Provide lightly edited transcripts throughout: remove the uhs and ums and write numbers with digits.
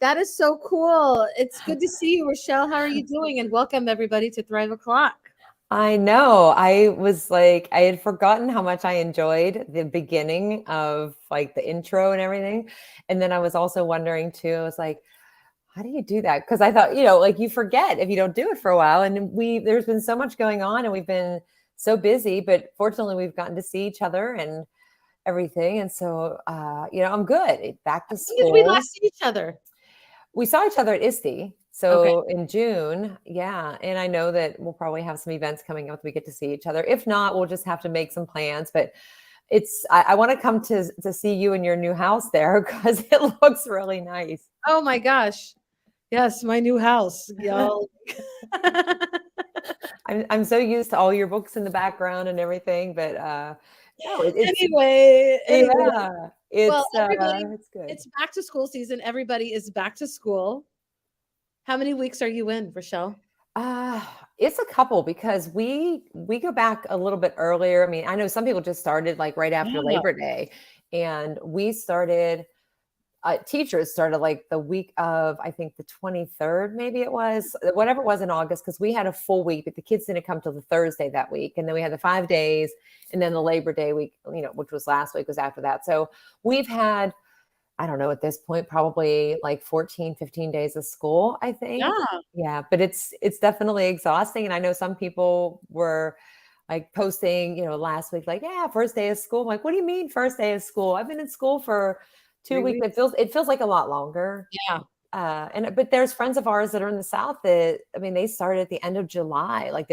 That is so cool. It's good to see you, Rachelle. How are you doing? And welcome everybody to Thrive O'Clock. I know. I was like, I had forgotten how much I enjoyed the beginning of like the intro and everything. And then I was also wondering too, I was like, how do you do that? Because I thought, like you forget if you don't do it for a while. And there's been so much going on and we've been so busy, but fortunately we've gotten to see each other and everything. And so, I'm good. Back to When did we school. last see each other? We saw each other at ISTE. Okay. So in June, yeah. And I know that we'll probably have some events coming up. We get to see each other. If not, we'll just have to make some plans. But I want to come to see you in your new house there because it looks really nice. Oh my gosh. Yes, my new house, y'all. I'm so used to all your books in the background and everything, but no, Anyway. yeah, Well, everybody, it's good. it's back to school season. Everybody is back to school. How many weeks are you in, Rachelle? It's a couple because we go back a little bit earlier. I mean, I know some people just started like right after Yeah. Labor Day, and we started. Teachers started like the week of, I think the 23rd, maybe it was, whatever it was in August, because we had a full week, but the kids didn't come till the Thursday that week. And then we had the 5 days, and then the Labor Day week, which was last week, was after that. So we've had, I don't know, at this point, probably like 14, 15 days of school, I think. Yeah. Yeah, but it's definitely exhausting. And I know some people were like posting, last week, like, yeah, first day of school. I'm like, what do you mean first day of school? I've been in school for 2 weeks. It feels like a lot longer. Yeah. But there's friends of ours that are in the South that, I mean, they started at the end of July. Like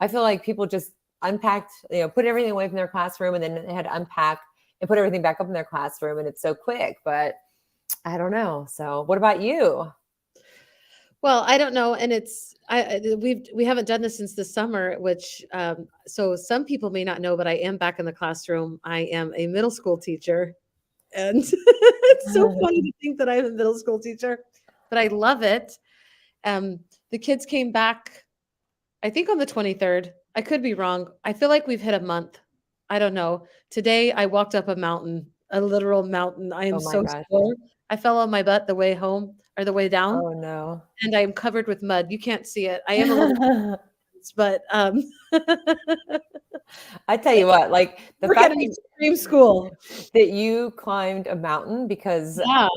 I feel like people just unpacked, put everything away from their classroom and then they had to unpack and put everything back up in their classroom. And it's so quick, but I don't know. So what about you? Well, I don't know, and we haven't done this since the summer, which so some people may not know, but I am back in the classroom. I am a middle school teacher, and it's so funny to think that I'm a middle school teacher, but I love it. The kids came back, I think on the 23rd. I could be wrong. I feel like we've hit a month. I don't know. Today I walked up a mountain, a literal mountain. I am Oh my so gosh. sore. I fell on my butt the way home or the way down. Oh no. And I'm covered with mud. You can't see it. I am a little, but I tell you what, like the we're fact getting extreme school. that you climbed a mountain because, Yeah.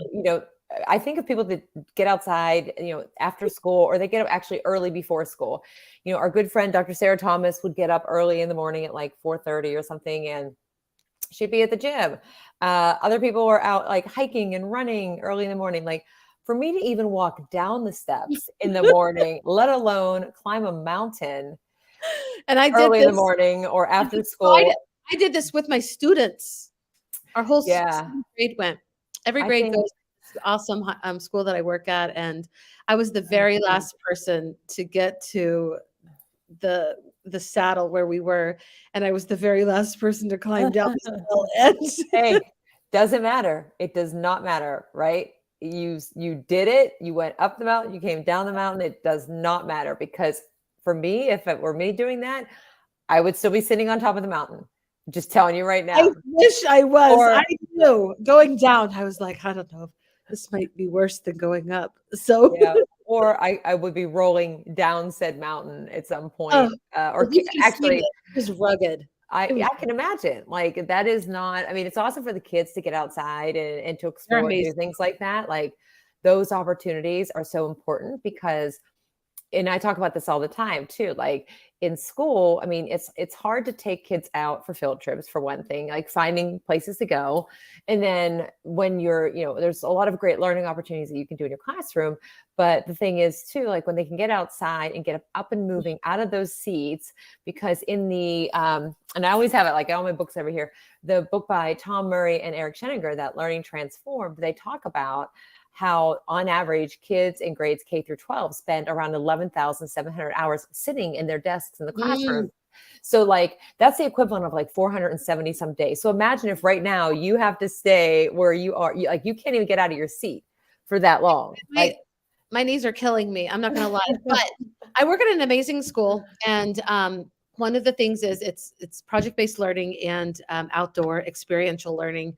I think of people that get outside, after school or they get up actually early before school. Our good friend, Dr. Sarah Thomas, would get up early in the morning at like 4:30 or something, and she'd be at the gym. Other people were out like hiking and running early in the morning. Like for me to even walk down the steps in the morning, let alone climb a mountain And I did early in the this. morning or after So school. I did this with my students. Our whole Yeah. grade went. Every I grade think- goes to this awesome school that I work at, and I was the very last person to get to the saddle where we were, and I was the very last person to climb down the hill. And Hey, doesn't matter. It does not matter, right? You did it. You went up the mountain. You came down the mountain. It does not matter because for me, if it were me doing that, I would still be sitting on top of the mountain. Just telling you right now. I wish I was. Or- I knew going down. I was like, I don't know. This might be worse than going up. So Yeah. Or I would be rolling down said mountain at some point. Or actually, it was rugged. I can imagine. Like that is not, I mean, it's awesome for the kids to get outside and to explore and do things like that. Like those opportunities are so important because, and I talk about this all the time too, like in school, I mean, it's hard to take kids out for field trips for one thing, like finding places to go. And then when you're, there's a lot of great learning opportunities that you can do in your classroom. But the thing is too, like when they can get outside and get up and moving out of those seats, because in the, and I always have it like all my books over here, the book by Tom Murray and Eric Sheninger, that Learning Transformed, they talk about how on average kids in grades K through 12 spend around 11,700 hours sitting in their desks in the classroom. So like that's the equivalent of like 470 some days. So imagine if right now you have to stay where you are, you can't even get out of your seat for that long. My knees are killing me. I'm not going to lie, but I work at an amazing school, and one of the things is it's project-based learning and outdoor experiential learning.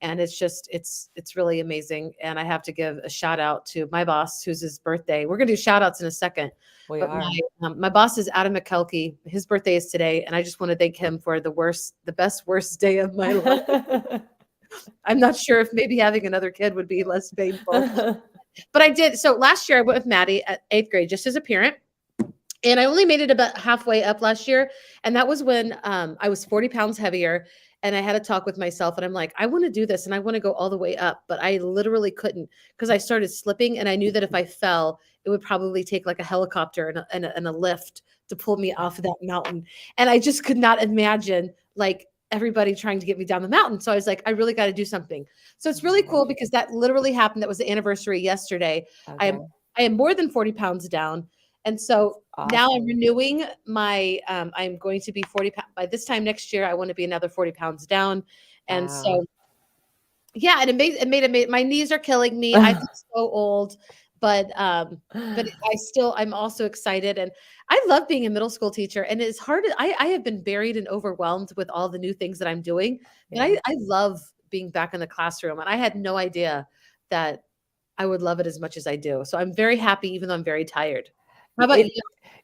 And it's really amazing. And I have to give a shout out to my boss, who's his birthday. We're going to do shout outs in a second. We But are. my boss is Adam McKelkey. His birthday is today. And I just want to thank him for the best, worst day of my life. I'm not sure if maybe having another kid would be less painful. But I did. So last year I went with Maddie at 8th grade, just as a parent. And I only made it about halfway up last year. And that was when I was 40 pounds heavier. And I had a talk with myself. And I'm like, I want to do this. And I want to go all the way up. But I literally couldn't, because I started slipping. And I knew that if I fell, it would probably take like a helicopter and a lift to pull me off of that mountain. And I just could not imagine like everybody trying to get me down the mountain. So I was like, I really got to do something. So it's really cool because that literally happened. That was the anniversary yesterday. Okay. I am more than 40 pounds down. And so now I'm renewing my, I'm going to be 40 pounds by this time next year. I want to be another 40 pounds down. And so, yeah, and it made my knees are killing me. I feel so old, but I'm also excited. And I love being a middle school teacher, and it's hard. I have been buried and overwhelmed with all the new things that I'm doing. Yeah. And I love being back in the classroom, and I had no idea that I would love it as much as I do. So I'm very happy, even though I'm very tired. How about you?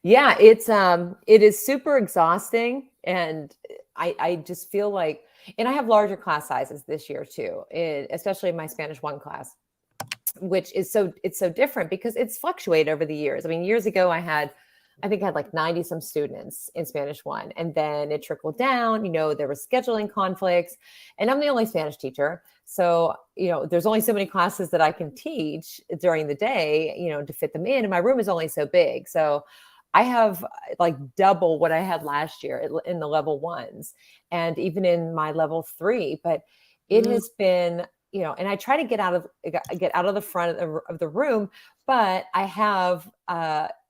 Yeah, it is super exhausting. And I just feel like, and I have larger class sizes this year too, especially in my Spanish 1 class, which is it's so different because it's fluctuated over the years. I mean, years ago I think I had like 90 some students in Spanish 1, and then it trickled down, there were scheduling conflicts, and I'm the only Spanish teacher. So, there's only so many classes that I can teach during the day, to fit them in. And my room is only so big. So I have like double what I had last year in the level 1s and even in my level 3, but it has been, and I try to get out of the front of the room, but I have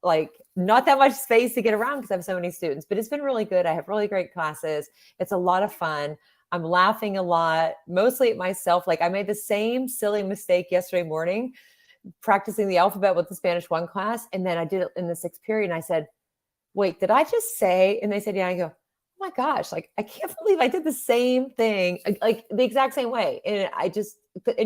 like not that much space to get around because I have so many students. But it's been really good. I have really great classes. It's a lot of fun. I'm laughing a lot, mostly at myself. Like I made the same silly mistake yesterday morning, practicing the alphabet with the Spanish 1 class. And then I did it in the 6th period. And I said, wait, did I just say? And they said, yeah. I go, oh my gosh, like, I can't believe I did the same thing, like the exact same way. And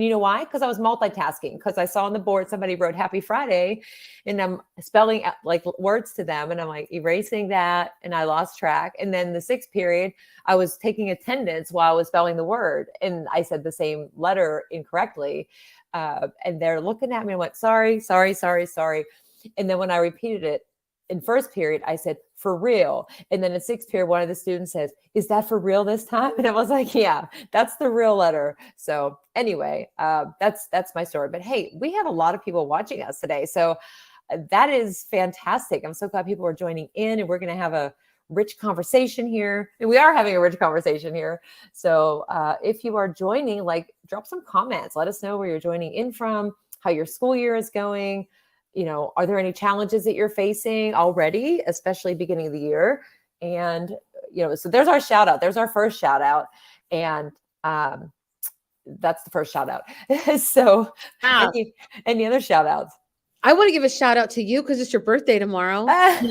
you know why? Because I was multitasking, because I saw on the board, somebody wrote Happy Friday, and I'm spelling like words to them. And I'm like erasing that, and I lost track. And then the 6th period, I was taking attendance while I was spelling the word. And I said the same letter incorrectly. And they're looking at me and went, sorry. And then when I repeated it, in 1st period, I said, for real. And then in 6th period, one of the students says, is that for real this time? And I was like, yeah, that's the real letter. So anyway, that's my story. But hey, we have a lot of people watching us today. So that is fantastic. I'm so glad people are joining in, and we're going to have a rich conversation here. And we are having a rich conversation here. So if you are joining, like, drop some comments. Let us know where you're joining in from, how your school year is going. Are there any challenges that you're facing already, especially beginning of the year? And, so there's our shout out. There's our first shout out. And that's the first shout out. So any other shout outs? I want to give a shout out to you because it's your birthday tomorrow. Happy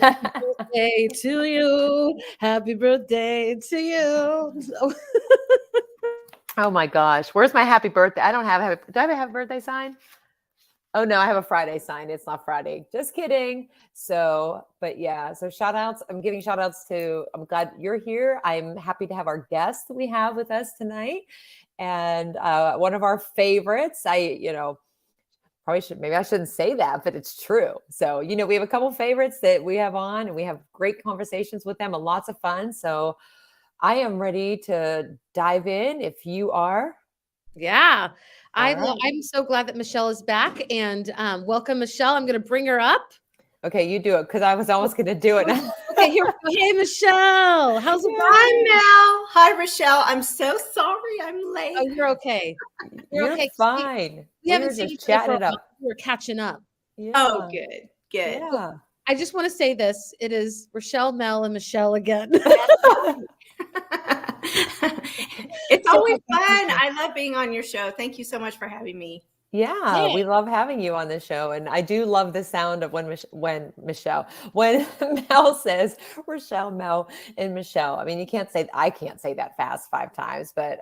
birthday to you. Happy birthday to you. Oh my gosh. Where's my happy birthday? I don't have do I have a happy birthday sign? Oh no, I have a Friday sign. It's not Friday. Just kidding. So, but yeah, so shout outs. I'm giving shout outs I'm glad you're here. I'm happy to have our guest we have with us tonight. And one of our favorites, maybe I shouldn't say that, but it's true. So, we have a couple favorites that we have on, and we have great conversations with them and lots of fun. So I am ready to dive in if you are. Yeah. I'm so glad that Michele is back, and welcome, Michele. I'm going to bring her up. Okay, you do it, because I was almost going to do it. Okay, here we go. Hey, Michele. How's it going? Hi, Mel. Hi, Rachelle. I'm so sorry I'm late. Oh, you're okay. You're okay. Fine. We haven't seen each other for a while. We're catching up. Yeah. Oh, good. Yeah. I just want to say this. It is Rachelle, Mel, and Michele again. It's always fun. I love being on your show. Thank you so much for having me. Yeah, we love having you on the show. And I do love the sound of when Mel says Rachelle, Mel, and Michelle. I mean, I can't say that fast 5 times, but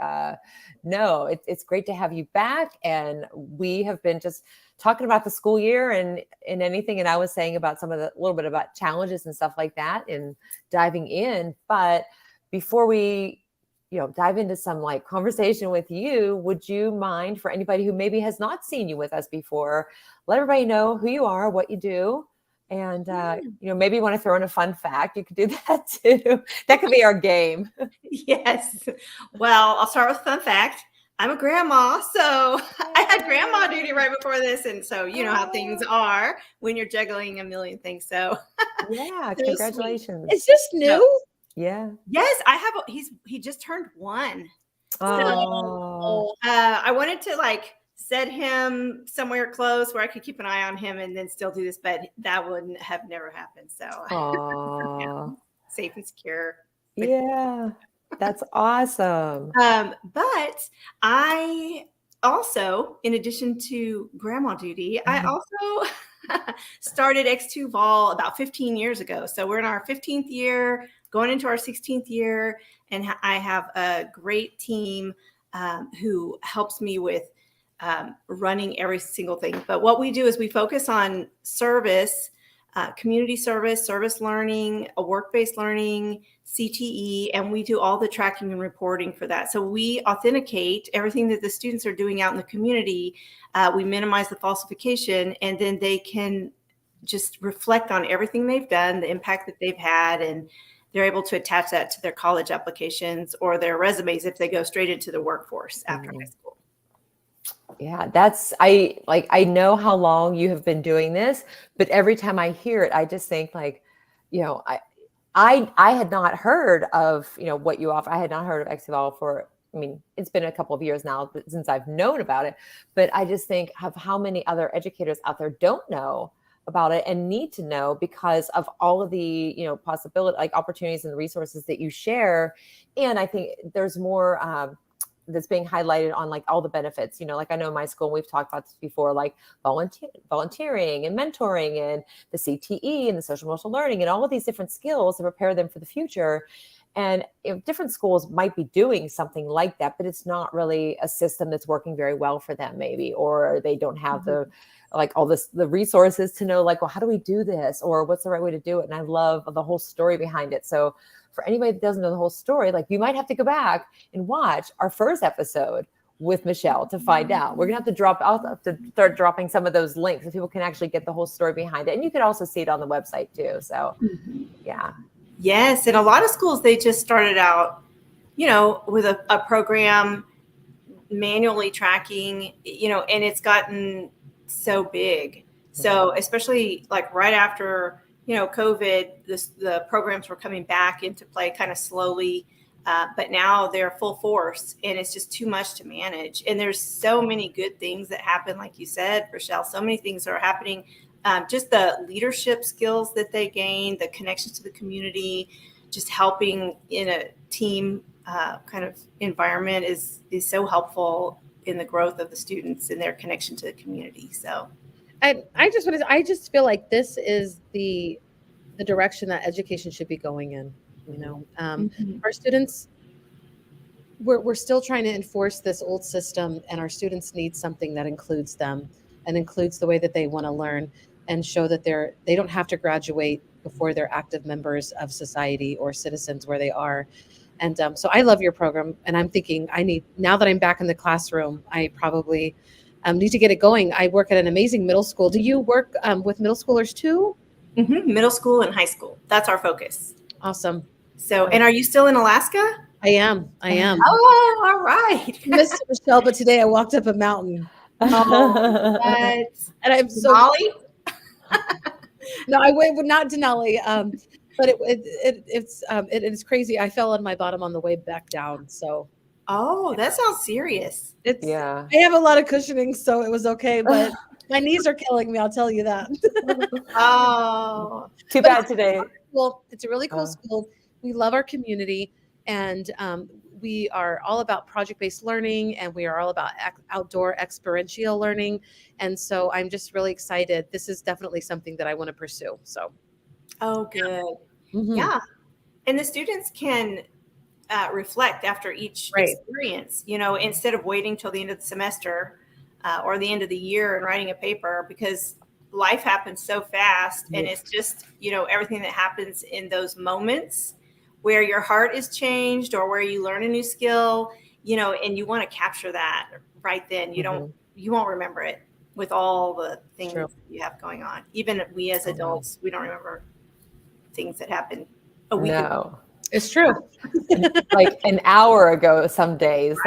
no, it's great to have you back. And we have been just talking about the school year and anything. And I was saying about a little bit about challenges and stuff like that and diving in. But before we dive into some like conversation with you, would you mind, for anybody who maybe has not seen you with us before, let everybody know who you are, what you do, and maybe you want to throw in a fun fact, you could do that too. That could be our game. Yes. Well, I'll start with a fun fact. I'm a grandma, so I had grandma duty right before this, and so you know how things are when you're juggling a million things. So yeah, congratulations. Is this new? Yeah. Yes, I have. He just turned 1. Oh. So, I wanted to like set him somewhere close where I could keep an eye on him and then still do this, but that wouldn't have never happened. So safe and secure. Yeah, that's awesome. But I also, in addition to grandma duty, I also started X2 Vol about 15 years ago. So we're in our 15th year, going into our 16th year, and I have a great team who helps me with running every single thing. But what we do is we focus on service, community service learning, a work-based learning, CTE, and we do all the tracking and reporting for that. So we authenticate everything that the students are doing out in the community. We minimize the falsification, and then they can just reflect on everything they've done, the impact that they've had, and they're able to attach that to their college applications or their resumes if they go straight into the workforce after high school. Yeah, I know how long you have been doing this, but every time I hear it, I just think like, I had not heard of, what you offer. I had not heard of XVOL it's been a couple of years now since I've known about it, but I just think of how many other educators out there don't know about it and need to know because of all of the, possibility, like opportunities and resources that you share. And I think there's more, that's being highlighted on like all the benefits, like I know in my school, we've talked about this before, like volunteering and mentoring and the CTE and the social emotional learning and all of these different skills to prepare them for the future. And different schools might be doing something like that, but it's not really a system that's working very well for them maybe, or they don't have the resources to know like, well, how do we do this? Or what's the right way to do it? And I love the whole story behind it. So for anybody that doesn't know the whole story, like you might have to go back and watch our first episode with Michelle to find out. We're going to I'll have to start dropping some of those links so people can actually get the whole story behind it. And you can also see it on the website too. So yeah. Yes. And a lot of schools, they just started out, with a program manually tracking, and it's gotten so big. So especially like right after, COVID, the programs were coming back into play kind of slowly, but now they're full force and it's just too much to manage. And there's so many good things that happen. Like you said, Rachelle, so many things are happening. Just the leadership skills that they gain, the connections to the community, just helping in a team kind of environment is so helpful in the growth of the students and their connection to the community. So I just feel like this is the direction that education should be going in. Our students, we're still trying to enforce this old system, and our students need something that includes them and includes the way that they want to learn and show that they don't have to graduate before they're active members of society or citizens where they are. And so I love your program, and I'm thinking now that I'm back in the classroom, I probably need to get it going. I work at an amazing middle school. Do you work with middle schoolers too? Mm-hmm. Middle school and high school. That's our focus. Awesome. So, and are you still in Alaska? I am. Oh, all right. Miss Michelle, but today I walked up a mountain. Oh, and I'm so Denali? No, I went not Denali. But it's crazy. I fell on my bottom on the way back down. So. Oh, that sounds serious. I have a lot of cushioning, so it was okay, but my knees are killing me. I'll tell you that. Oh, too bad today. Well, it's a really cool school. We love our community, and we are all about project-based learning, and we are all about outdoor experiential learning. And so I'm just really excited. This is definitely something that I want to pursue. So. Oh, good. Mm-hmm. Yeah. And the students can reflect after each experience, instead of waiting till the end of the semester or the end of the year and writing a paper, because life happens so fast. And it's just, everything that happens in those moments where your heart is changed or where you learn a new skill, and you want to capture that right then. You won't remember it with all the things you have going on. Even we as adults, we don't remember things that happened a week ago. It's true. Like an hour ago, some days,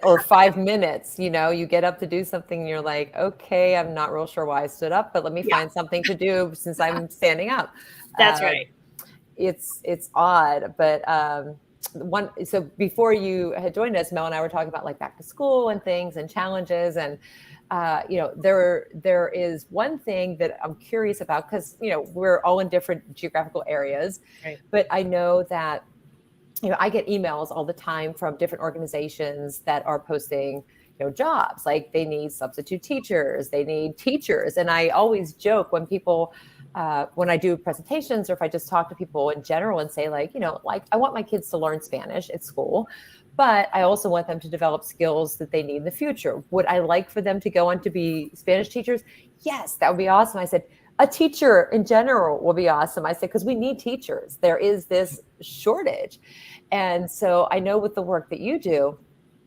or 5 minutes, you get up to do something and you're like, okay, I'm not real sure why I stood up, but let me find something to do since I'm standing up. That's right. It's odd, but so before you had joined us, Mel and I were talking about like back to school and things and challenges, and there is one thing that I'm curious about, because we're all in different geographical areas, but I know that I get emails all the time from different organizations that are posting jobs, like they need substitute teachers, they need teachers. And I always joke when people when I do presentations, or if I just talk to people in general and say like I want my kids to learn Spanish at school, but I also want them to develop skills that they need in the future. Would I like for them to go on to be Spanish teachers? Yes, that would be awesome. I said, a teacher in general will be awesome. I said, because we need teachers. There is this shortage. And so I know with the work that you do,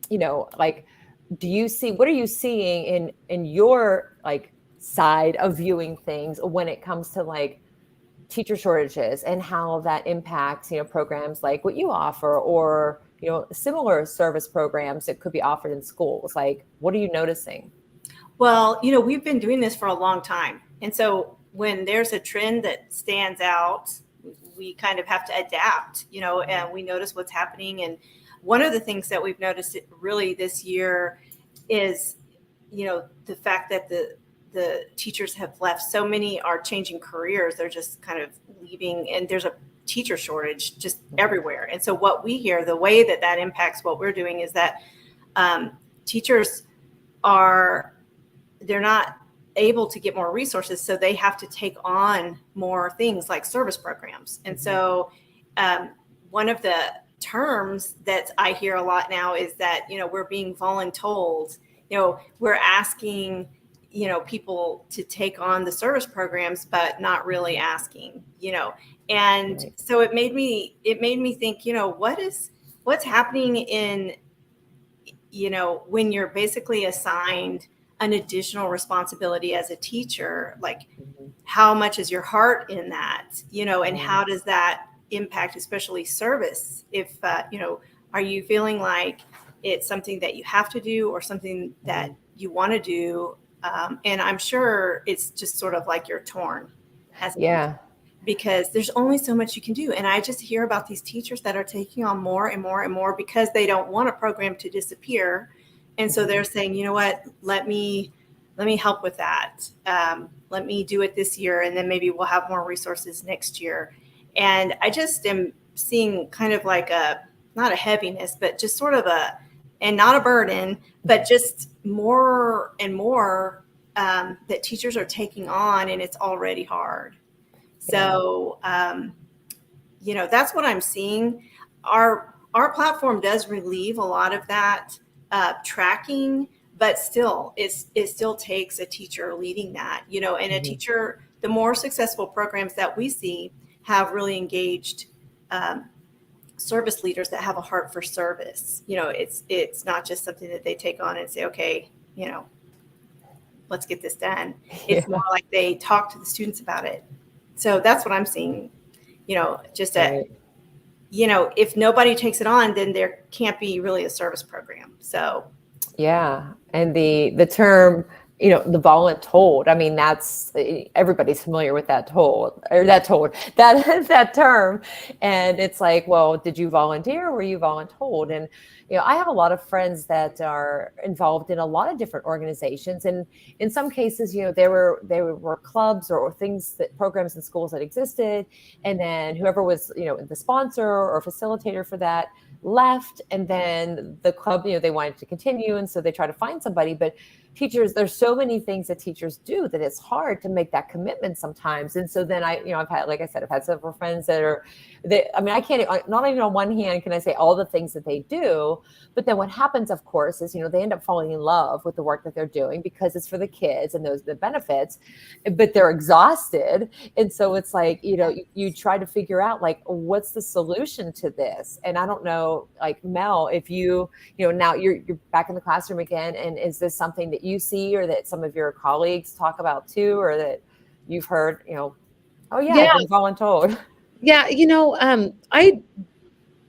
what are you seeing in your side of viewing things when it comes to teacher shortages and how that impacts, programs like what you offer, or, similar service programs that could be offered in schools? What are you noticing? Well, we've been doing this for a long time. And so when there's a trend that stands out, we kind of have to adapt, and we notice what's happening. And one of the things that we've noticed really this year is, the fact that the teachers have left. So many are changing careers. They're just kind of leaving, and there's a teacher shortage just everywhere. And so what we hear, the way that impacts what we're doing, is that teachers they're not able to get more resources, so they have to take on more things like service programs. And so one of the terms that I hear a lot now is that we're being voluntold. We're asking people to take on the service programs, but not really asking. And so it made me think, what's happening in when you're basically assigned an additional responsibility as a teacher, how much is your heart in that, and how does that impact, especially service? If, are you feeling like it's something that you have to do or something that you want to do? And I'm sure it's just sort of like you're torn as a teacher, because there's only so much you can do. And I just hear about these teachers that are taking on more and more and more because they don't want a program to disappear. And so they're saying, you know what, let me help with that. Let me do it this year, and then maybe we'll have more resources next year. And I just am seeing kind of like not a heaviness, but just sort of and not a burden, but just more and more that teachers are taking on, and it's already hard. So, that's what I'm seeing. Our platform does relieve a lot of that tracking, but still, it still takes a teacher leading that, and a teacher, the more successful programs that we see have really engaged service leaders that have a heart for service. It's not just something that they take on and say, okay, let's get this done. It's more like they talk to the students about it. So that's what I'm seeing, if nobody takes it on, then there can't be really a service program. So. Yeah. And the term, the voluntold, I mean, that's, everybody's familiar with that term. And it's like, well, did you volunteer or were you voluntold? And, I have a lot of friends that are involved in a lot of different organizations. And in some cases, there were clubs or programs in schools that existed. And then whoever was, the sponsor or facilitator for that left, and then the club, they wanted to continue, and so they try to find somebody. But teachers, there's so many things that teachers do that it's hard to make that commitment sometimes. And so then I've had, like I said, I've had several friends I can't, not even on one hand can I say all the things that they do, but then what happens, of course, is, they end up falling in love with the work that they're doing because it's for the kids and those are the benefits, but they're exhausted. And so it's like, you try to figure out, like, what's the solution to this? And I don't know, like, Mel, if now you're back in the classroom again, and is this something that you see or that some of your colleagues talk about too, or that you've heard, oh yeah, I've been voluntold? Yeah.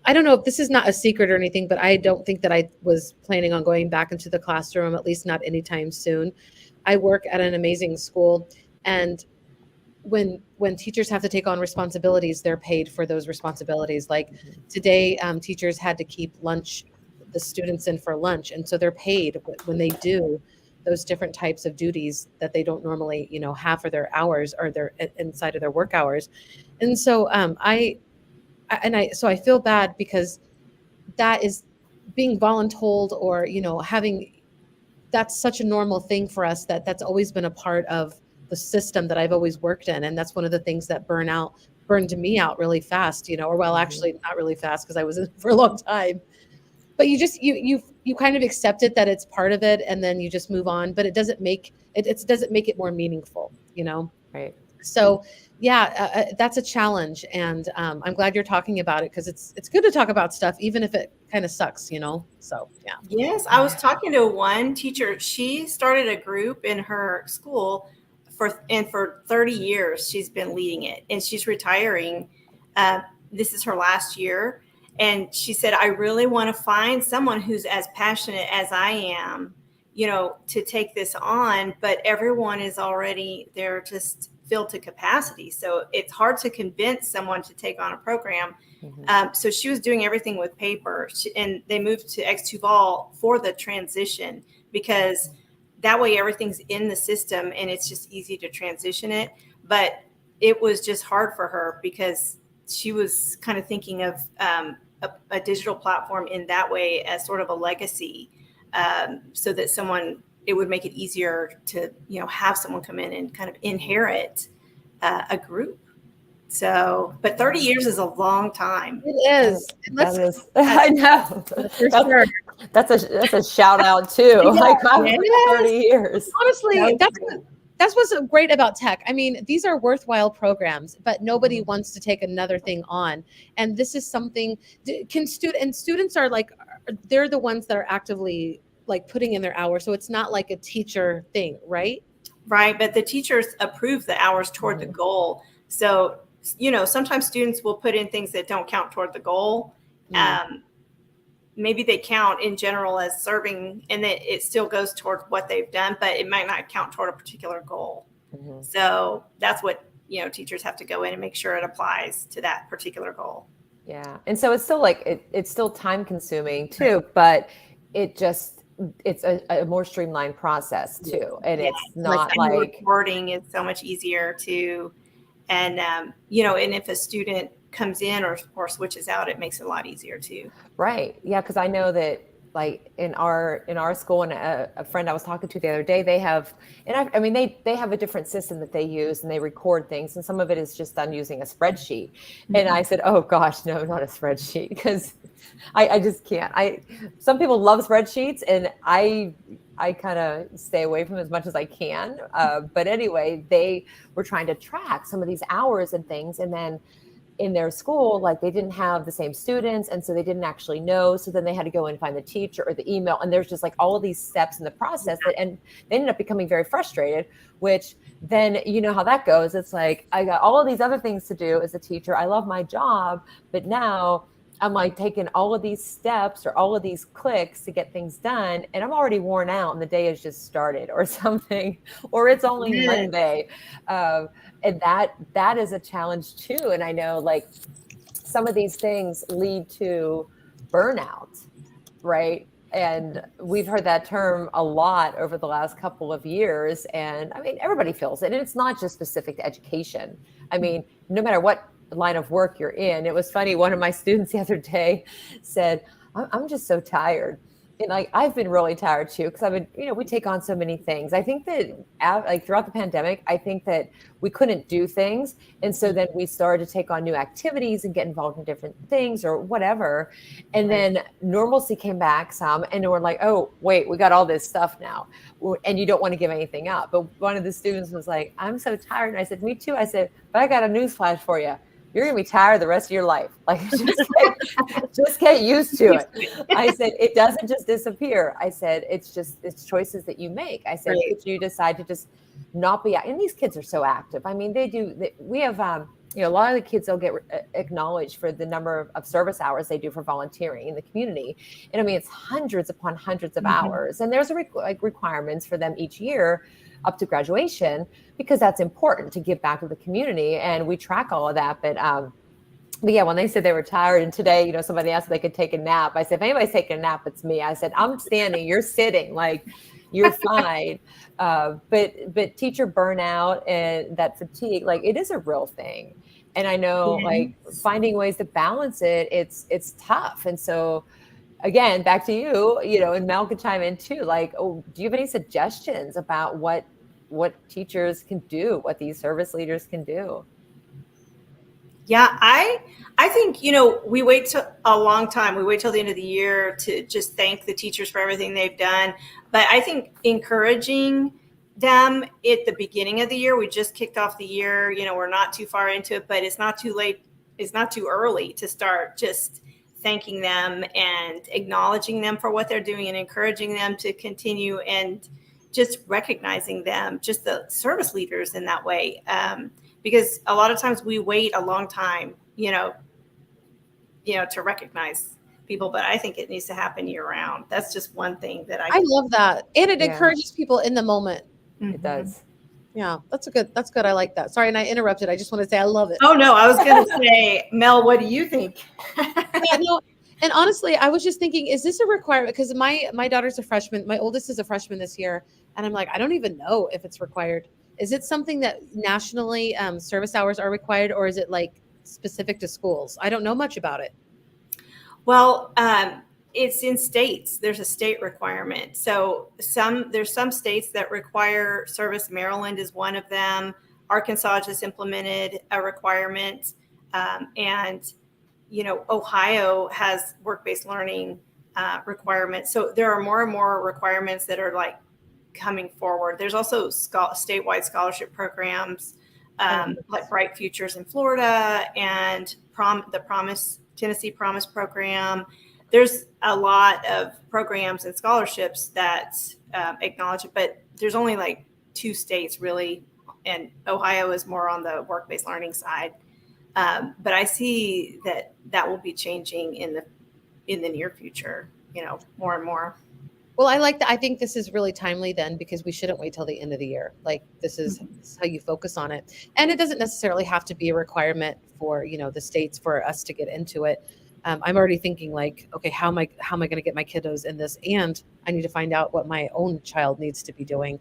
I don't know if this is not a secret or anything, but I don't think that I was planning on going back into the classroom, at least not anytime soon. I work at an amazing school, and when teachers have to take on responsibilities, they're paid for those responsibilities. Like today, teachers had to keep the students in for lunch, and so they're paid when they do those different types of duties that they don't normally, have for their hours or their inside of their work hours. And so so I feel bad because that is being voluntold, or that's such a normal thing for us, that's always been a part of the system that I've always worked in. And that's one of the things that burned me out really fast, or well, actually not really fast because I was in it for a long time. But you kind of accept it, that it's part of it, and then you just move on. But it doesn't make it more meaningful, Right. So yeah, that's a challenge, and I'm glad you're talking about it, because it's good to talk about stuff, even if it kind of sucks, So yeah. Yes, I was talking to one teacher. She started a group in her school for 30 years she's been leading it, and she's retiring. This is her last year, and she said, "I really want to find someone who's as passionate as I am, to take this on, but everyone is already there, just filled to capacity. So it's hard to convince someone to take on a program." So she was doing everything with paper, and they moved to X2 Vol for the transition, because that way everything's in the system and it's just easy to transition it. But it was just hard for her because she was kind of thinking of a digital platform in that way as sort of a legacy, so that it would make it easier to, have someone come in and kind of inherit a group. So, but 30 years is a long time. It is. I know. For sure. That's a shout out too. Yeah, like 30 years. Honestly, that's what's great about tech. I mean, these are worthwhile programs, but nobody wants to take another thing on. And this is something students are like, they're the ones that are actively like putting in their hours. So it's not like a teacher thing, right? Right. But the teachers approve the hours toward the goal. So, sometimes students will put in things that don't count toward the goal. Maybe they count in general as serving, and it still goes toward what they've done, but it might not count toward a particular goal. So that's what, teachers have to go in and make sure it applies to that particular goal. Yeah. And so it's still it's still time consuming too, but it's a more streamlined process too. And it's not like reporting is so much easier to, and, and if a student comes in or switches out, it makes it a lot easier too. Right. Yeah. Cause I know that like in our school, and a friend I was talking to the other day, they have, and they have a different system that they use, and they record things, and some of it is just done using a spreadsheet. And I said, oh gosh, no, not a spreadsheet. Cause I just can't. Some people love spreadsheets, and I kind of stay away from them as much as I can. But anyway, they were trying to track some of these hours and things. And then in their school, like they didn't have the same students. And so they didn't actually know. So then they had to go and find the teacher or the email. And there's just like all of these steps in the process and they ended up becoming very frustrated, which then you know how that goes. It's like, I got all of these other things to do as a teacher. I love my job, but now I'm like taking all of these steps or all of these clicks to get things done, and I'm already worn out and the day has just started or something, or it's only Monday. And that is a challenge too. And I know like some of these things lead to burnout, right? And we've heard that term a lot over the last couple of years. And I mean, everybody feels it. And it's not just specific to education. I mean, no matter what line of work you're in. It was funny. One of my students the other day said, I'm just so tired. And like, I've been really tired too, because I've been, we take on so many things. I think that like throughout the pandemic, I think that we couldn't do things. And so then we started to take on new activities and get involved in different things or whatever. And then normalcy came back some, and we're like, oh, wait, we got all this stuff now. And you don't want to give anything up. But one of the students was like, I'm so tired. And I said, me too. I said, but I got a news flash for you. You're going to be tired the rest of your life. Like, just get used to it. I said, it doesn't just disappear. I said, it's choices that you make. I said, if you decide to just not be, and these kids are so active. I mean, we have, a lot of the kids, they'll get acknowledged for the number of service hours they do for volunteering in the community. And I mean, it's hundreds upon hundreds of hours. And there's requirements for them each year up to graduation, because that's important to give back to the community. And we track all of that. But yeah, when they said they were tired, and today, somebody asked if they could take a nap. I said, if anybody's taking a nap, it's me. I said, I'm standing, you're sitting, like you're fine. But teacher burnout and that fatigue, like it is a real thing. And I know like finding ways to balance it, it's tough. And so again, back to you, and Mel could chime in too. Like, do you have any suggestions about what teachers can do, what these service leaders can do? Yeah, I think, we wait till a long time. We wait till the end of the year to just thank the teachers for everything they've done. But I think encouraging them at the beginning of the year, we just kicked off the year, we're not too far into it, but it's not too late. It's not too early to start just thanking them and acknowledging them for what they're doing and encouraging them to continue, and just recognizing them, just the service leaders in that way. Because a lot of times we wait a long time, to recognize people, but I think it needs to happen year round. That's just one thing that I love that. And it encourages people in the moment. It does. Yeah, that's good. I like that. Sorry. And I interrupted. I just want to say, I love it. Oh no, I was going to say, Mel, what do you think? And honestly, I was just thinking, is this a requirement? Because my daughter's a freshman. My oldest is a freshman this year. And I'm like, I don't even know if it's required. Is it something that nationally service hours are required, or is it like specific to schools? I don't know much about it. Well, it's in states. There's a state requirement. So there's some states that require service. Maryland is one of them. Arkansas just implemented a requirement. And Ohio has work-based learning requirements. So there are more and more requirements that are like coming forward. There's also statewide scholarship programs like Bright Futures in Florida and the Tennessee Promise program. There's a lot of programs and scholarships that acknowledge it, but there's only like 2 states really, and Ohio is more on the work-based learning side. But I see that will be changing in the near future, more and more. Well, I like that. I think this is really timely then, because we shouldn't wait till the end of the year. Like this is how you focus on it. And it doesn't necessarily have to be a requirement for, the states for us to get into it. I'm already thinking like, okay, how am I going to get my kiddos in this? And I need to find out what my own child needs to be doing.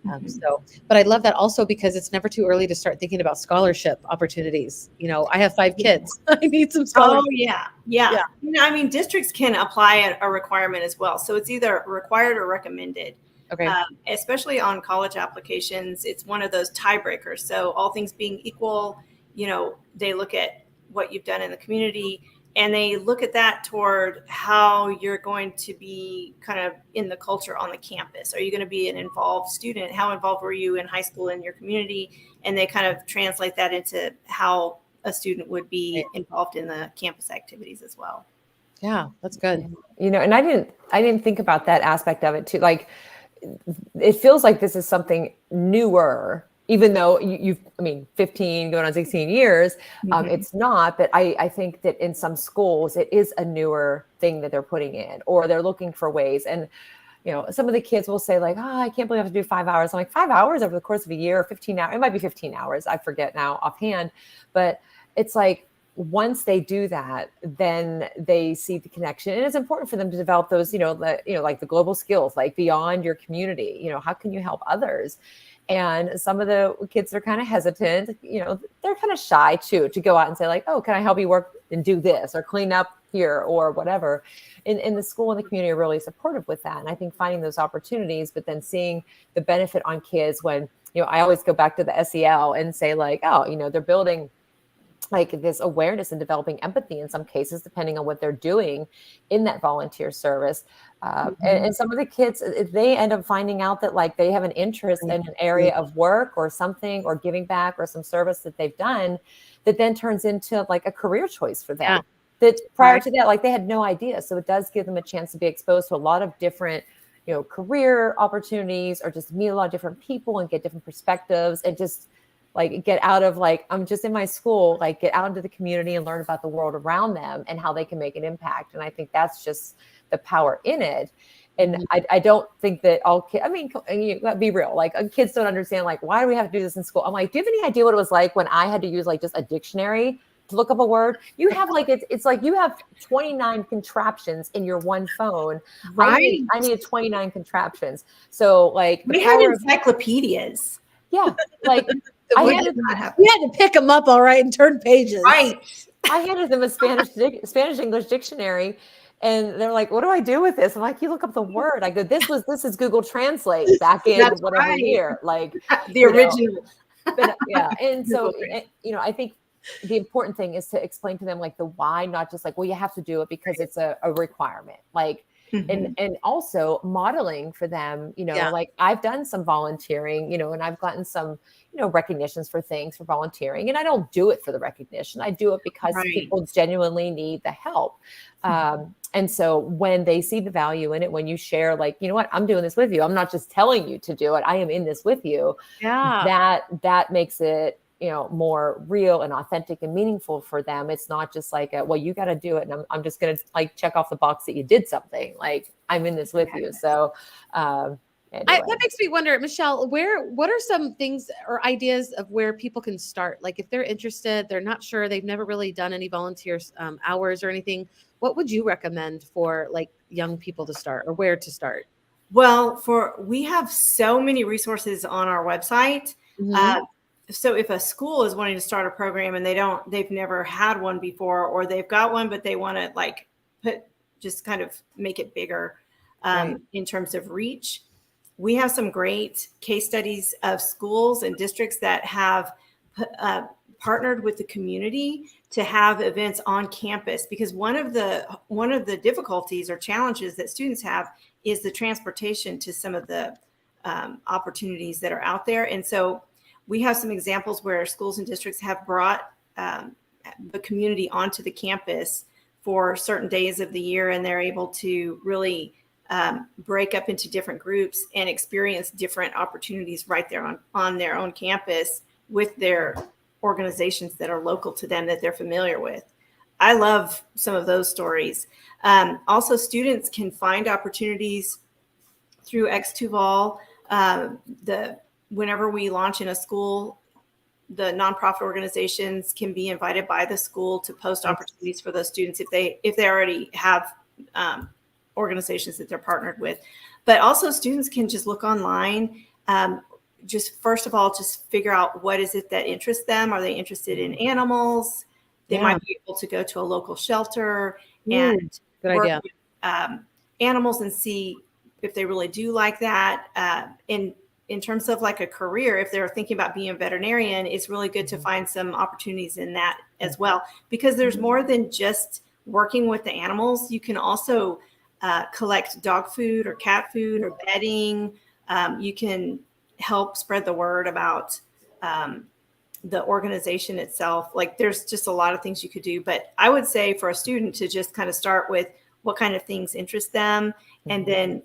But I love that also, because it's never too early to start thinking about scholarship opportunities. I have 5 kids. I need some scholarships. Oh yeah. I mean, districts can apply a requirement as well. So it's either required or recommended. Okay. Especially on college applications, it's one of those tiebreakers. So all things being equal, they look at what you've done in the community, and they look at that toward how you're going to be kind of in the culture on the campus. Are you going to be an involved student? How involved were you in high school in your community? And they kind of translate that into how a student would be involved in the campus activities as well. Yeah, that's good. And I didn't think about that aspect of it too. Like, it feels like this is something newer, even though you've 15 going on 16 years, it's not. But I think that in some schools, it is a newer thing that they're putting in, or they're looking for ways. And, some of the kids will say like, I can't believe I have to do 5 hours. I'm like, 5 hours over the course of a year, 15 hours. It might be 15 hours. I forget now offhand. But it's like, once they do that, then they see the connection. And it's important for them to develop those, like the global skills, like beyond your community, how can you help others? And some of the kids are kind of hesitant, they're kind of shy too, to go out and say like, oh, can I help you work and do this or clean up here or whatever. And the school and the community are really supportive with that. And I think finding those opportunities, but then seeing the benefit on kids when, I always go back to the SEL and say like, oh, they're building like this awareness and developing empathy in some cases, depending on what they're doing in that volunteer service. And some of the kids, they end up finding out that like they have an interest in an area of work or something, or giving back or some service that they've done that then turns into like a career choice for them. That prior to that, like they had no idea. So it does give them a chance to be exposed to a lot of different, career opportunities, or just meet a lot of different people and get different perspectives, and just like get out of like, I'm just in my school, like get out into the community and learn about the world around them and how they can make an impact. And I think that's just the power in it. And I don't think that all kids, I mean, you gotta be real, like kids don't understand, like, why do we have to do this in school? I'm like, do you have any idea what it was like when I had to use like just a dictionary to look up a word? You have like, it's like you have 29 contraptions in your one phone. Right. I needed 29 contraptions. So like we had encyclopedias. Yeah. Like we had to pick them up all right and turn pages. Right. I handed them a Spanish English dictionary, and they're like, what do I do with this? I'm like, you look up the word. I go, this is Google Translate back in whatever year, like the original. But, yeah. And so, I think the important thing is to explain to them like the why, not just like, well, you have to do it because it's a requirement. Like, and also modeling for them, like I've done some volunteering, and I've gotten some, recognitions for things for volunteering, and I don't do it for the recognition. I do it because people genuinely need the help. And so when they see the value in it, when you share like, you know what, I'm doing this with you, I'm not just telling you to do it, I am in this with you. That makes it, more real and authentic and meaningful for them. It's not just like, well, you got to do it. And I'm just going to like check off the box that you did something. Like I'm in this with you. So anyway. That makes me wonder, Michele, what are some things or ideas of where people can start? Like if they're interested, they're not sure, they've never really done any volunteer hours or anything. What would you recommend for like young people to start, or where to start? Well, we have so many resources on our website. So if a school is wanting to start a program and they've never had one before, or they've got one, but they want to like just kind of make it bigger in terms of reach, we have some great case studies of schools and districts that have partnered with the community to have events on campus, because one of the difficulties or challenges that students have is the transportation to some of the opportunities that are out there. And so we have some examples where schools and districts have brought the community onto the campus for certain days of the year, and they're able to really break up into different groups and experience different opportunities right there on their own campus with their organizations that are local to them that they're familiar with. I love some of those stories. Also, students can find opportunities through X2Vol. Whenever we launch in a school, the nonprofit organizations can be invited by the school to post opportunities for those students if they already have organizations that they're partnered with. But also students can just look online. Just first of all, just figure out what is it that interests them. Are they interested in animals? They might be able to go to a local shelter and work with animals and see if they really do like that. In terms of like a career, if they're thinking about being a veterinarian, it's really good to find some opportunities in that as well, because there's more than just working with the animals. You can also collect dog food or cat food or bedding. You can help spread the word about the organization itself. Like there's just a lot of things you could do, but I would say for a student to just kind of start with what kind of things interest them, and then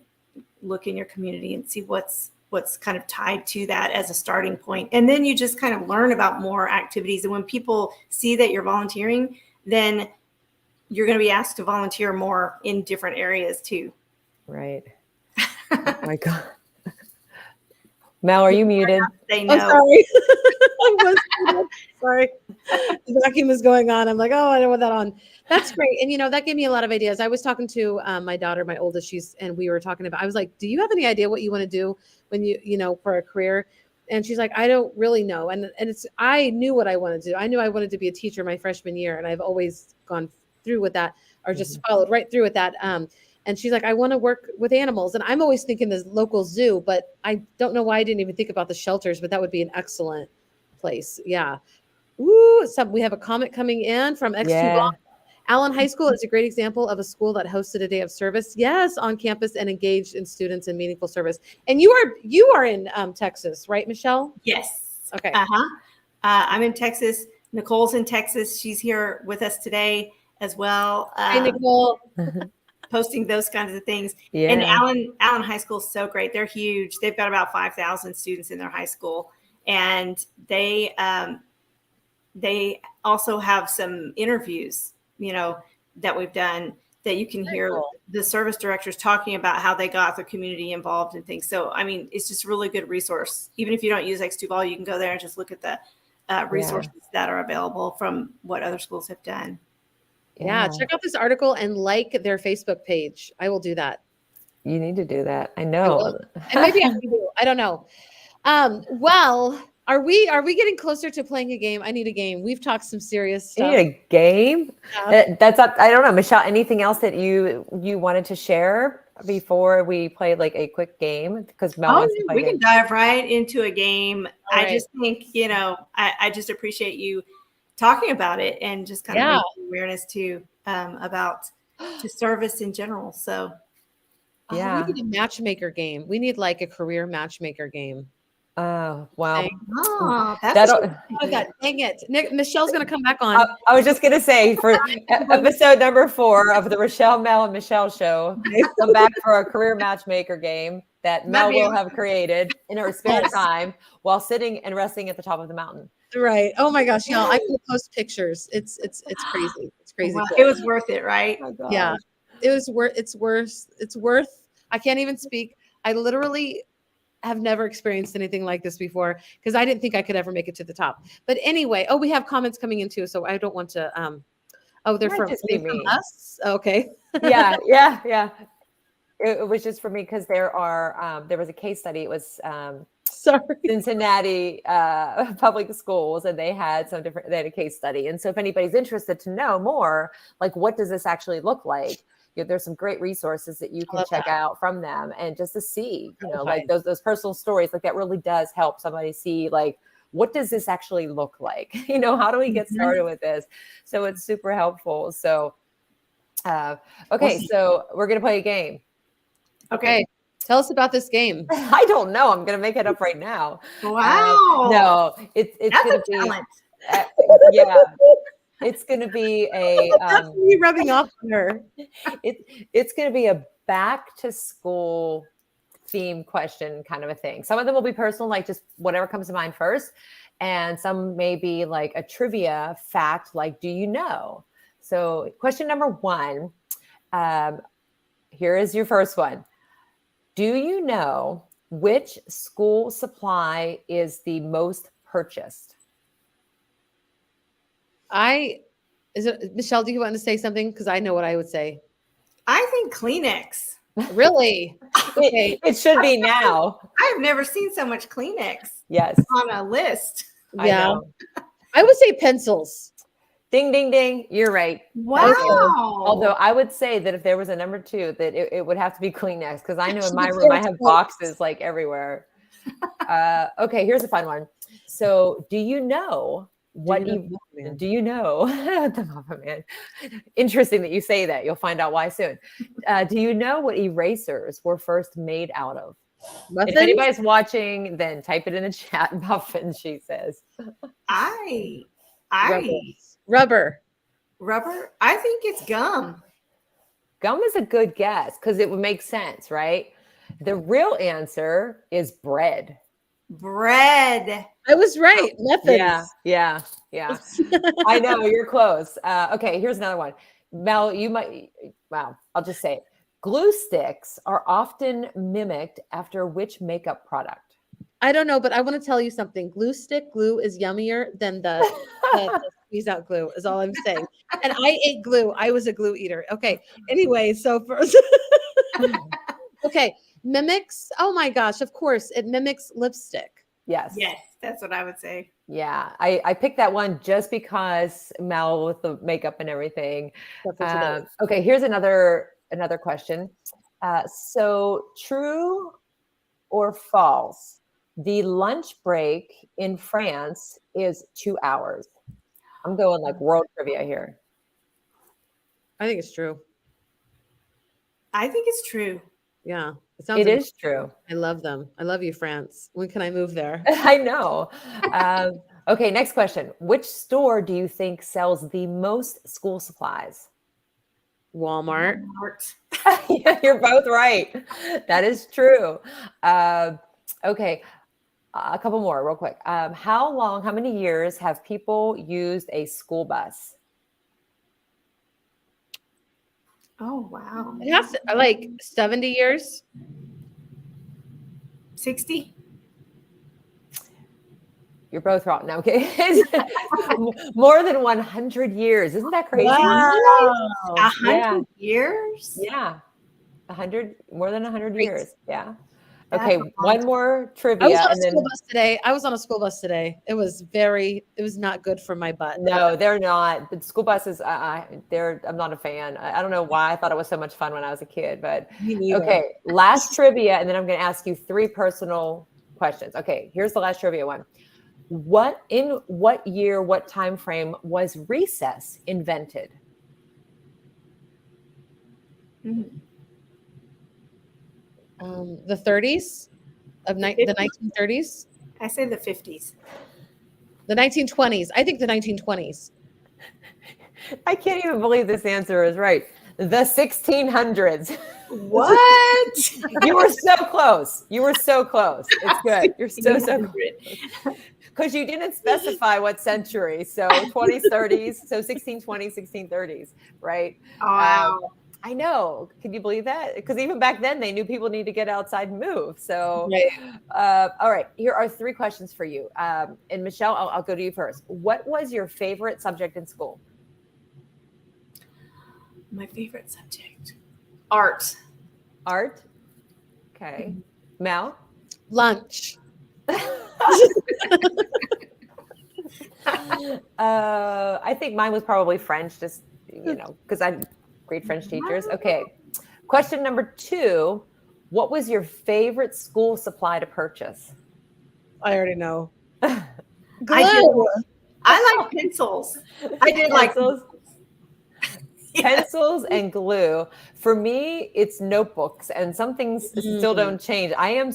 look in your community and see what's kind of tied to that as a starting point. And then you just kind of learn about more activities. And when people see that you're volunteering, then you're going to be asked to volunteer more in different areas too. Right. Oh my God. Mel, are you muted? I'm sorry. Sorry. The vacuum is going on. I'm like, oh, I don't want that on. That's great. And, that gave me a lot of ideas. I was talking to my daughter, my oldest, and we were talking about, I was like, do you have any idea what you want to do when for a career? And she's like, I don't really know. And I knew what I wanted to do. I knew I wanted to be a teacher my freshman year. And I've always gone through with that, or just followed right through with that. And she's like, I want to work with animals. And I'm always thinking the local zoo, but I don't know why I didn't even think about the shelters, but that would be an excellent place. Yeah. Ooh, we have a comment coming in from X2 Ball. Allen High School is a great example of a school that hosted a day of service, yes, on campus, and engaged in students in meaningful service. And you are in Texas, right, Michele? Yes. Okay. I'm in Texas. Nicole's in Texas. She's here with us today as well. Hey, Nicole. Posting those kinds of things. Yeah. And Allen High School is so great. They're huge. They've got about 5,000 students in their high school, and they also have some interviews, that we've done that you can hear the service directors talking about how they got their community involved and things. So, I mean, it's just a really good resource. Even if you don't use X2 Vol, you can go there and just look at the resources that are available from what other schools have done. Yeah, check out this article and like their Facebook page. I will do that. You need to do that. I know. And maybe I can do. I don't know. Well, are we getting closer to playing a game? I need a game. We've talked some serious stuff. You need a game? That's up. I don't know, Michele. Anything else that you wanted to share before we play like a quick game? Because Mel wants to play. We can dive right into a game. All I right. just think I just appreciate you talking about it and just kind of making awareness too about just service in general. So we need a matchmaker game. We need like a career matchmaker game. Oh, wow. Dang it. Michelle's going to come back on. I was just going to say, for episode number 4 of the Rachelle Mel and Michele show, come back for a career matchmaker game that Mel will have created in her spare time while sitting and resting at the top of the mountain. Right. Oh my gosh, y'all. I can post pictures. It's crazy. It's crazy. Well, it was worth it, right? Oh, yeah. It was worth it's worth. I can't even speak. I literally have never experienced anything like this before because I didn't think I could ever make it to the top. But anyway, we have comments coming in too, so I don't want to they're from us. Okay. Yeah. It was just for me because there was a case study. It was Cincinnati public schools, and they had a case study. And so if anybody's interested to know more, like what does this actually look like? There's some great resources that you can check out from them, and just to see, like those personal stories, like that really does help somebody see, like, what does this actually look like? How do we get started with this? So it's super helpful. So, okay, so we're going to play a game. Okay. Tell us about this game. I don't know. I'm going to make it up right now. Wow. No, it's going to be talent. Yeah. It's going to be a that's me rubbing off on her. It's going to be a back to school theme question kind of a thing. Some of them will be personal, like just whatever comes to mind first. And some may be like a trivia fact, like, do you know? So question number 1, here is your first one. Do you know which school supply is the most purchased? Michele, do you want to say something? Because I know what I would say. I think Kleenex. Really? Okay. It should be now. I have never seen so much Kleenex. Yes. On a list. Yeah. I would say pencils. Ding, ding, ding. You're right. Wow. Although I would say that if there was a number 2, that it would have to be Kleenex, because I know in my room I have boxes like everywhere. Okay, here's a fun one. So do you know what do you know? The Muffin Man. Interesting that you say that. You'll find out why soon. Do you know what erasers were first made out of? Muffins? If anybody's watching, then type it in the chat. Muffin, she says. Rubber. I think it's gum. Gum is a good guess because it would make sense, right? The real answer is bread. Bread. I was right. Muffins. Yeah. I know, you're close. Okay, here's another one. Mel, I'll just say it. Glue sticks are often mimicked after which makeup product? I don't know, but I want to tell you something. Glue is yummier than the squeeze out glue is all I'm saying. And I ate glue. I was a glue eater. Okay. Anyway, so first, okay. Mimics. Oh my gosh. Of course it mimics lipstick. Yes. Yes, that's what I would say. Yeah, I picked that one just because Mel with the makeup and everything. Okay, here's another question. So true or false? The lunch break in France is 2 hours. I'm going like world trivia here. I think it's true. I think it's true. Yeah. It is true. I love them. I love you, France. When can I move there? I know. Okay, next question. Which store do you think sells the most school supplies? Walmart. Yeah, you're both right. That is true. Okay, a couple more real quick. How many years have people used a school bus? Oh, wow. It has to, like 70 years. 60? You're both wrong. No, okay. More than 100 years. Isn't that crazy? Wow. 100 years? Yeah. 100, more than 100 years. Yeah. That's Okay, one more trivia. I was on a school bus today. I was on a school bus today. It was not good for my butt. No, they're not. The school buses, I'm not a fan. I don't know why I thought it was so much fun when I was a kid, but okay. Last trivia, and then I'm going to ask you 3 personal questions. Okay, here's the last trivia one. In what year, what time frame was recess invented? Mm-hmm. The 30s of the 1930s. I say the 50s. The 1920s. I think the 1920s. I can't even believe this answer is right. The 1600s. What? You were so close. It's good. You're so close. Because you didn't specify what century. So 20s, 30s. So 1620s, 1630s, right? Oh, wow. I know. Can you believe that? Because even back then, they knew people need to get outside and move. So, all right. Here are 3 questions for you. And Michelle, I'll go to you first. What was your favorite subject in school? My favorite subject. Art. Art? Okay. Mel? Lunch. I think mine was probably French, just, because I'm great French teachers. Okay. Question number 2. What was your favorite school supply to purchase? I already know. Glue. I like pencils. I did like pencils. Pencils and glue. For me, it's notebooks, and some things still don't change. I am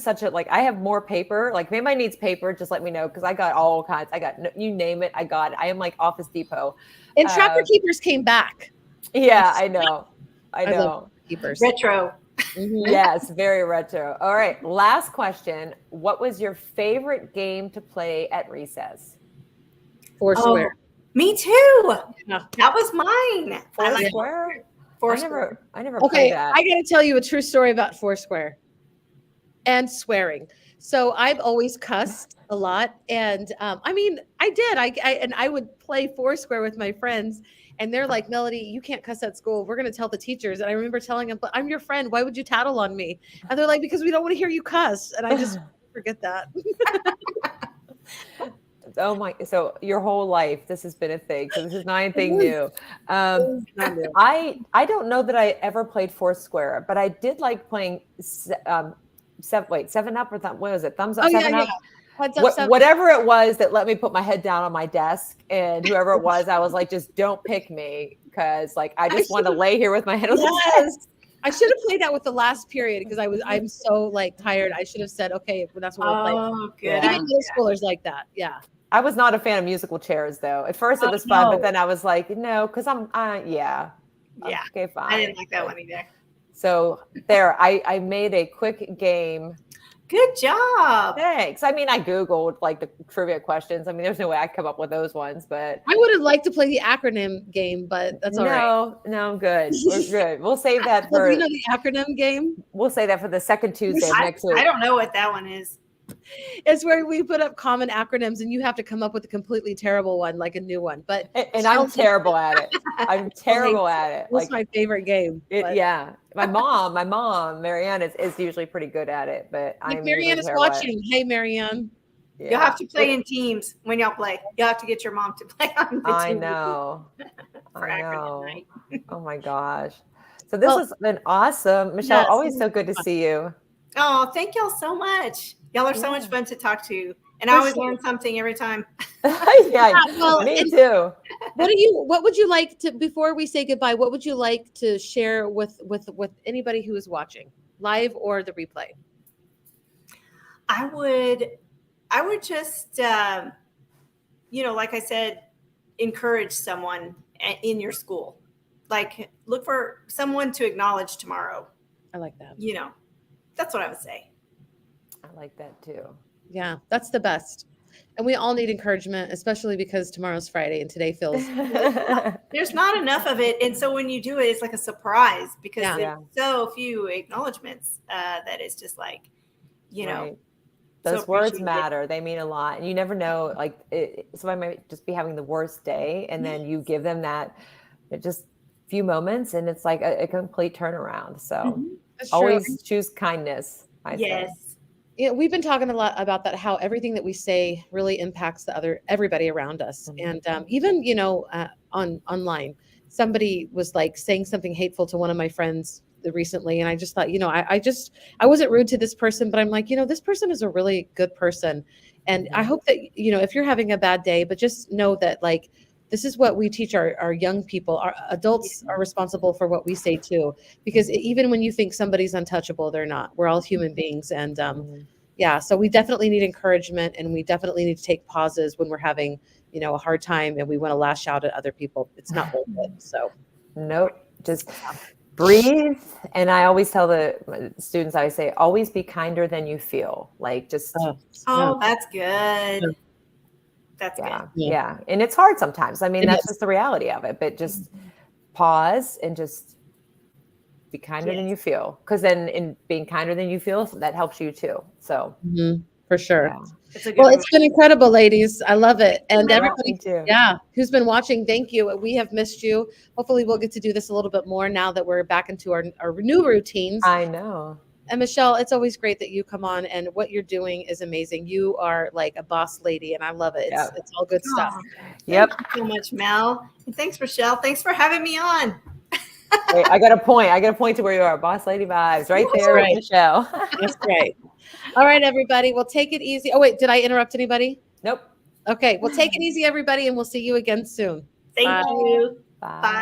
I have more paper. Like, if anybody needs paper, just let me know, because I got all kinds. I got, you name it, I got it. I am like Office Depot. And Trapper Keepers came back. Yeah, I know. I love Keepers. Retro. Yes, very retro. All right, last question. What was your favorite game to play at recess? Foursquare. Me too. Yeah. That was mine. Foursquare? I never played that. I got to tell you a true story about Foursquare and swearing. So I've always cussed a lot, and I would play Foursquare with my friends, and they're like, "Melody, you can't cuss at school. We're going to tell the teachers." And I remember telling them, "But I'm your friend. Why would you tattle on me?" And they're like, "Because we don't want to hear you cuss." And I just forget that. Oh my! So your whole life, this has been a thing. So this is not anything new. I don't know that I ever played Foursquare, but I did like playing 7 Up or what was it? Thumbs Up, 7 Up. Whatever it was that let me put my head down on my desk, and whoever it was, I was like, just don't pick me, because like I just want to lay here with my head on the desk. I should have played that with the last period, because I'm so like tired. I should have said, okay, that's what we'll play. Oh, good. Even middle schoolers like that. Yeah. I was not a fan of musical chairs, though. At first it was fun, but then I was like, no, because yeah. Okay, fine. I didn't like that one either. So there, I made a quick game. Good job. Thanks. I mean, I Googled like the trivia questions. I mean, there's no way I could come up with those ones, but I would have liked to play the acronym game, but that's all right. No, I'm good. We're good. We'll save that for the acronym game. We'll save that for the second Tuesday of next week. I don't know what that one is. It's where we put up common acronyms, and you have to come up with a completely terrible one, like a new one. But I'm terrible at it. I'm terrible at it. It's my favorite game. Yeah, my mom, Marianne is usually pretty good at it. But Marianne is watching. Hey, Marianne. Yeah. You'll have to play in teams when y'all play. You'll have to get your mom to play on the I team. know. For I acronym know. night. Oh my gosh. So this has been awesome. Michelle, Yes. always so good to see you. Oh, thank y'all so much. Y'all are so much Yeah. fun to talk to. And For I always sure. learn something every time. Yeah, well, me and- too. what would you like to, before we say goodbye, what would you like to share with anybody who is watching, live or the replay? I would just, like I said, encourage someone in your school. Like, look for someone to acknowledge tomorrow. I like that. That's what I would say. I like that too. Yeah, that's the best. And we all need encouragement, especially because tomorrow's Friday and today feels. There's not enough of it. And so when you do it, it's like a surprise because Yeah. there's so few acknowledgments that it's just like, Right. so Those words appreciated. matter. They mean a lot. And you never know, like somebody might just be having the worst day and then you give them that just few moments and it's like a complete turnaround. So always choose kindness, I say. Yes. Yeah, we've been talking a lot about that, how everything that we say really impacts everybody around us. Mhm. And even, online, somebody was like saying something hateful to one of my friends recently. And I just thought, I wasn't rude to this person, but I'm like, this person is a really good person. And I hope that, if you're having a bad day, but just know that like, this is what we teach our young people. Our adults are responsible for what we say too, because even when you think somebody's untouchable, they're not. We're all human beings. And yeah, so we definitely need encouragement, and we definitely need to take pauses when we're having, a hard time and we want to lash out at other people. It's not worth it. So nope, just breathe. And I always tell the students, I say, always be kinder than you feel. Like just that's good. That's good. Yeah. And it's hard sometimes. I mean, that's just the reality of it. But just pause and just be kinder than you feel. Because then in being kinder than you feel, that helps you too. So for sure. Yeah. Well, it's been incredible, ladies. I love it. And everybody, too. Who's been watching, thank you. We have missed you. Hopefully we'll get to do this a little bit more now that we're back into our new routines. I know. And Michelle, it's always great that you come on, and what you're doing is amazing. You are like a boss lady, and I love it. It's all good stuff. Yep. Thank you so much, Mel. And thanks, Rachelle. Thanks for having me on. Wait, I got a point to where you are. Boss lady vibes right there, right. Michelle. That's right. All right, everybody. Well, take it easy. Oh, wait, did I interrupt anybody? Nope. Okay. Well, take it easy, everybody, and we'll see you again soon. Thank you. Bye. Bye.